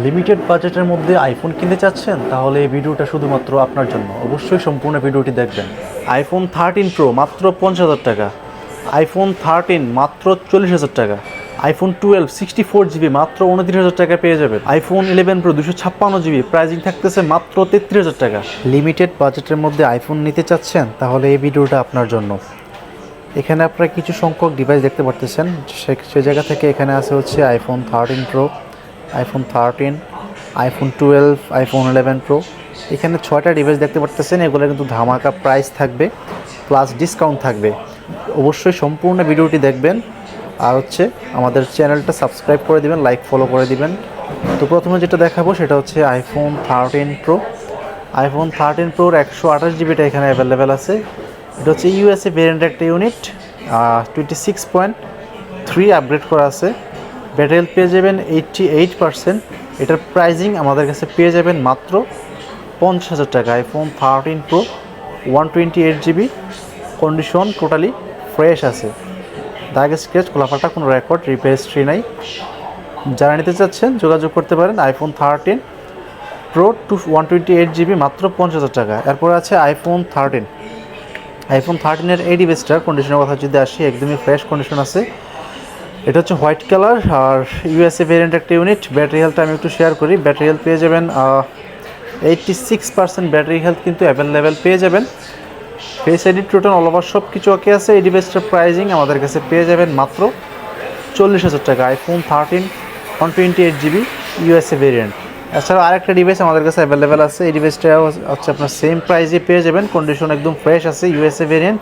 Limited বাজেটের মধ্যে iPhone কিনতে চাচ্ছেন, তাহলে এই ভিডিওটা শুধুমাত্র আপনার জন্য। অবশ্যই সম্পূর্ণ ভিডিওটি দেখবেন। আইফোন 13 প্রো মাত্র 50,000 টাকা, আইফোন 13 মাত্র 40,000 টাকা, আইফোন 12 64GB মাত্র 29,000 টাকা পেয়ে যাবেন, আইফোন 11 প্রো 256GB প্রাইজিং থাকতেছে মাত্র 33,000 টাকা। লিমিটেড বাজেটের মধ্যে আইফোন নিতে চাচ্ছেন, তাহলে এই ভিডিওটা আপনার জন্য। এখানে আপনারা কিছু সংখ্যক ডিভাইস দেখতে পারতেছেন, সে জায়গা থেকে এখানে আছে হচ্ছে iPhone 13 pro, iPhone 13, iPhone 12, iPhone 11 pro. এখানে 6টা ডিভাইস দেখতে পারতেছেন। এগুলো কিন্তু ধামাকা প্রাইস থাকবে, প্লাস ডিসকাউন্ট থাকবে। অবশ্যই সম্পূর্ণ ভিডিওটি দেখবেন, আর হচ্ছে আমাদের চ্যানেলটা সাবস্ক্রাইব করে দিবেন, লাইক ফলো করে দিবেন। তো প্রথমে যেটা দেখাবো সেটা হচ্ছে আইফোন 13 প্রো। আইফোন 13 প্রোর 128GBটা এখানে অ্যাভেলেবেল আছে। এটা হচ্ছে ইউএসএ ভেরিয়েন্টের একটা ইউনিট, 26.3 আপগ্রেড করা আছে। ব্যাটারি হেলথ পেয়ে যাবেন 88%। এটার প্রাইজিং আমাদের কাছে পেয়ে যাবেন মাত্র 50,000 টাকা। IPhone 13 pro 128GB, condition totally fresh আছে, দাগ স্ক্র্যাচ খোলাফাটা কোনো রেকর্ড রিপেয়ার হিস্ট্রি নাই। যারা নিতে চাচ্ছেন যোগাযোগ করতে পারেন। আইফোন 13 প্রো 128GB মাত্র 50,000 টাকা। এরপর আছে আইফোন 13। আইফোন 13-এর এই ডিভাইসটার কন্ডিশনের কথা যদি আসি, একদমই ফ্রেশ কন্ডিশন আছে। এটা হচ্ছে হোয়াইট কালার আর ইউএসএ ভেরিয়েন্ট একটা ইউনিট। ব্যাটারি হেলথটা আমি একটু শেয়ার করি। ব্যাটারি হেলথ পেয়ে যাবেন 86% ব্যাটারি হেলথ কিন্তু অ্যাভেলেবেল পেয়ে যাবেন। Face ID total all over সব কিছু ওকে আছে। এই ডিভাইসটার প্রাইজিং আমাদের কাছে পেয়ে যাবেন মাত্র 40,000 টাকা। IPhone 13 128GB USA variant. এছাড়াও আরেকটা ডিভাইস আমাদের কাছে অ্যাভেলেবেল আছে। এই ডিভাইসটা হচ্ছে আপনার সেম প্রাইজে পেয়ে যাবেন, কন্ডিশন একদম ফ্রেশ আছে, ইউএসএ ভেরিয়েন্ট।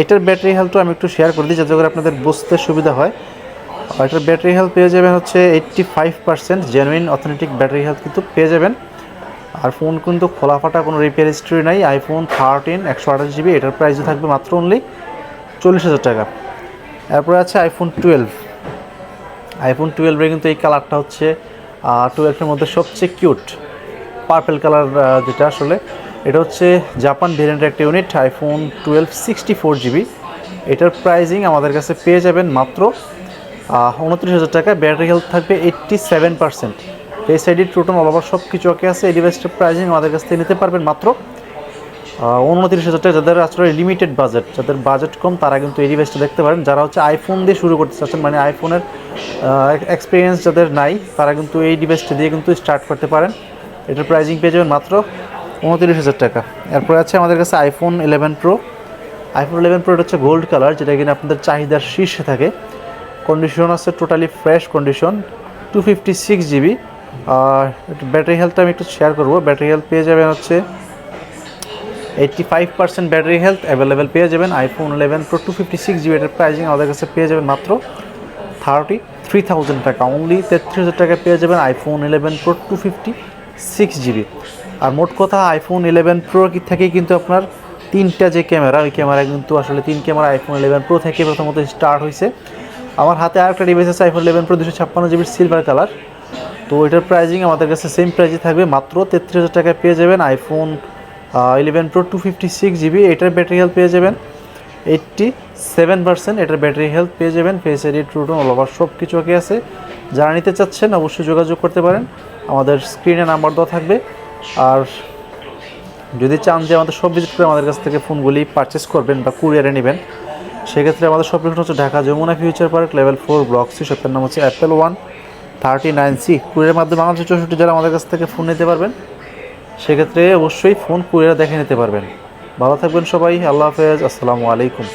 এটার ব্যাটারি হেলথও আমি একটু শেয়ার করে দিই যাতে করে আপনাদের বুঝতে সুবিধা হয়। এটার ব্যাটারি হেলথ পেয়ে যাবেন হচ্ছে 85%, জেনুইন অথেন্টিক ব্যাটারি হেলথ কিন্তু পেয়ে যাবেন। আর ফোন কিন্তু খোলাফাটা কোনো রিপেয়ার হিস্ট্রি নাই। আইফোন 13 128GB, এটার প্রাইসও থাকবে মাত্র অনলি 40,000 টাকা। এরপরে আছে আইফোন 12। আইফোন 12-এর কিন্তু এই কালারটা হচ্ছে 12-এর মধ্যে সবচেয়ে কিউট পার্পেল কালার, যেটা আসলে এটা হচ্ছে জাপান ভেরিয়েন্টের একটা ইউনিট। আইফোন 12 64GB, এটার প্রাইজিং আমাদের কাছে পেয়ে যাবেন মাত্র 29,000 টাকা। ব্যাটারি হেলথ থাকবে 87%। Face ID total all over সব কিছু ওকে আছে। এই ডিভাইসটার প্রাইজিং আমাদের কাছ থেকে নিতে পারবেন মাত্র 29,000 টাকা। যাদের আসলে লিমিটেড বাজেট, যাদের বাজেট কম, তারা কিন্তু এই ডিভাইসটা দেখতে পারেন। যারা হচ্ছে আইফোন দিয়ে শুরু করতে চাচ্ছেন, মানে আইফোনের এক্সপিরিয়েন্স যাদের নাই, তারা কিন্তু এই ডিভাইসটা দিয়ে কিন্তু স্টার্ট করতে পারেন। এটার প্রাইজিং পেয়ে যাবেন মাত্র 29,000 টাকা। এরপরে আছে আমাদের কাছে আইফোন 11 প্রো। আইফোন 11 প্রো হচ্ছে গোল্ড কালার, যেটা কিনা আপনাদের চাহিদার শীর্ষে থাকে। কন্ডিশন আছে টোটালি ফ্রেশ কন্ডিশন, 256GB। আর ব্যাটারি হেলথটা আমি একটু শেয়ার করবো। ব্যাটারি হেলথ পেয়ে যাবেন হচ্ছে 85% ব্যাটারি হেলথ অ্যাভেলেবেল পেয়ে যাবেন। আইফোন 11 প্রো 256GB, এটার প্রাইজিং আমাদের কাছে পেয়ে যাবেন মাত্র 33,000 টাকা। অনলি 33,000 টাকা পেয়ে যাবেন আইফোন 11 প্রো 256GB। আর মোট কথা আইফোন 11 প্রো থেকেই কিন্তু আপনার 3টা যে ক্যামেরা, ওই ক্যামেরা কিন্তু আসলে 3 ক্যামেরা আইফোন 11 প্রো থেকে প্রথমত স্টার্ট হয়েছে। আমার হাতে আরেকটা ডিভাইস আছে iPhone 11 pro 256GB silver colour. তো এটার প্রাইজিং আমাদের কাছে সেম প্রাইজে থাকবে, মাত্র 33,000 টাকায় পেয়ে যাবেন আইফোন 11 প্রো 256GB। এটার ব্যাটারি হেলথ পেয়ে যাবেন 87%। এটার ব্যাটারি হেলথ পেয়ে যাবেন। ফেস আইডি ট্রুটোন অল ওভার সব কিছু ওকে আছে। যারা নিতে চাচ্ছেন অবশ্যই যোগাযোগ করতে পারেন, আমাদের স্ক্রিনে নাম্বার দেওয়া থাকবে। আর যদি চান যে আমাদের সব ভিজিট করে আমাদের কাছ থেকে ফোনগুলি পারচেস করবেন বা কুরিয়ারে নেবেন, সেক্ষেত্রে আমাদের সব লোকেশন হচ্ছে Dhaka Jamuna future park, level 4, block C. শপের নাম হচ্ছে অ্যাপেল 139C। কুরিয়ারের মাধ্যমে বাংলাদেশের 64 যারা আমাদের কাছ থেকে ফোন নিতে পারবেন, সেক্ষেত্রে অবশ্যই ফোন কুরিয়ারে দেখে নিতে পারবেন। ভালো থাকবেন সবাই, আল্লাহ হাফেজ, আসসালামু আলাইকুম।